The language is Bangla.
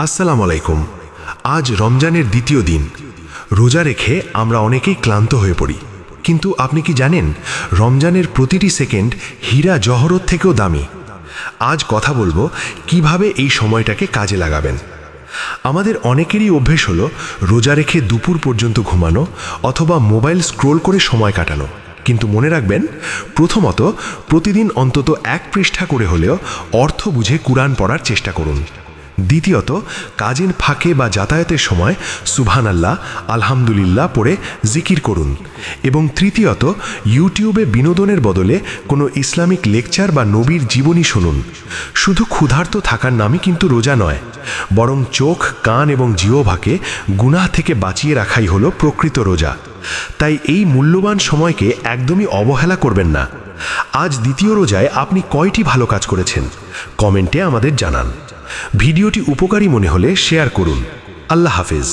আসসালামু আলাইকুম। আজ রমজানের দ্বিতীয় দিন। রোজা রেখে আমরা অনেকেই ক্লান্ত হয়ে পড়ি, কিন্তু আপনি কি জানেন রমজানের প্রতিটি সেকেন্ড হীরা জহরত থেকেও দামি। আজ কথা বলবো কিভাবে এই সময়টাকে কাজে লাগাবেন। আমাদের অনেকেরই অভ্যেস হলো রোজা রেখে দুপুর পর্যন্ত ঘুমানো অথবা মোবাইল স্ক্রোল করে সময় কাটানো। কিন্তু মনে রাখবেন, প্রথমত প্রতিদিন অন্তত 1 পৃষ্ঠা করে হলেও অর্থ বুঝে কুরআন পড়ার চেষ্টা করুন। দ্বিতীয়ত কাজের ফাঁকে বা যাতায়াতের সময় সুবহানাল্লাহ, আলহামদুলিল্লাহ পড়ে জিকির করুন। এবং তৃতীয়ত ইউটিউবে বিনোদনের বদলে কোনো ইসলামিক লেকচার বা নবীর জীবনী শুনুন। শুধু ক্ষুধার্ত থাকার নামই কিন্তু রোজা নয়, বরং চোখ, কান এবং জিহ্বাকে গুনাহ থেকে বাঁচিয়ে রাখাই হলো প্রকৃত রোজা। তাই এই মূল্যবান সময়কে একদমই অবহেলা করবেন না। আজ দ্বিতীয় রোজায় আপনি কয়টি ভালো কাজ করেছেন কমেন্টে আমাদের জানান। ভিডিওটি উপকারী মনে হলে শেয়ার করুন। আল্লাহ হাফেজ।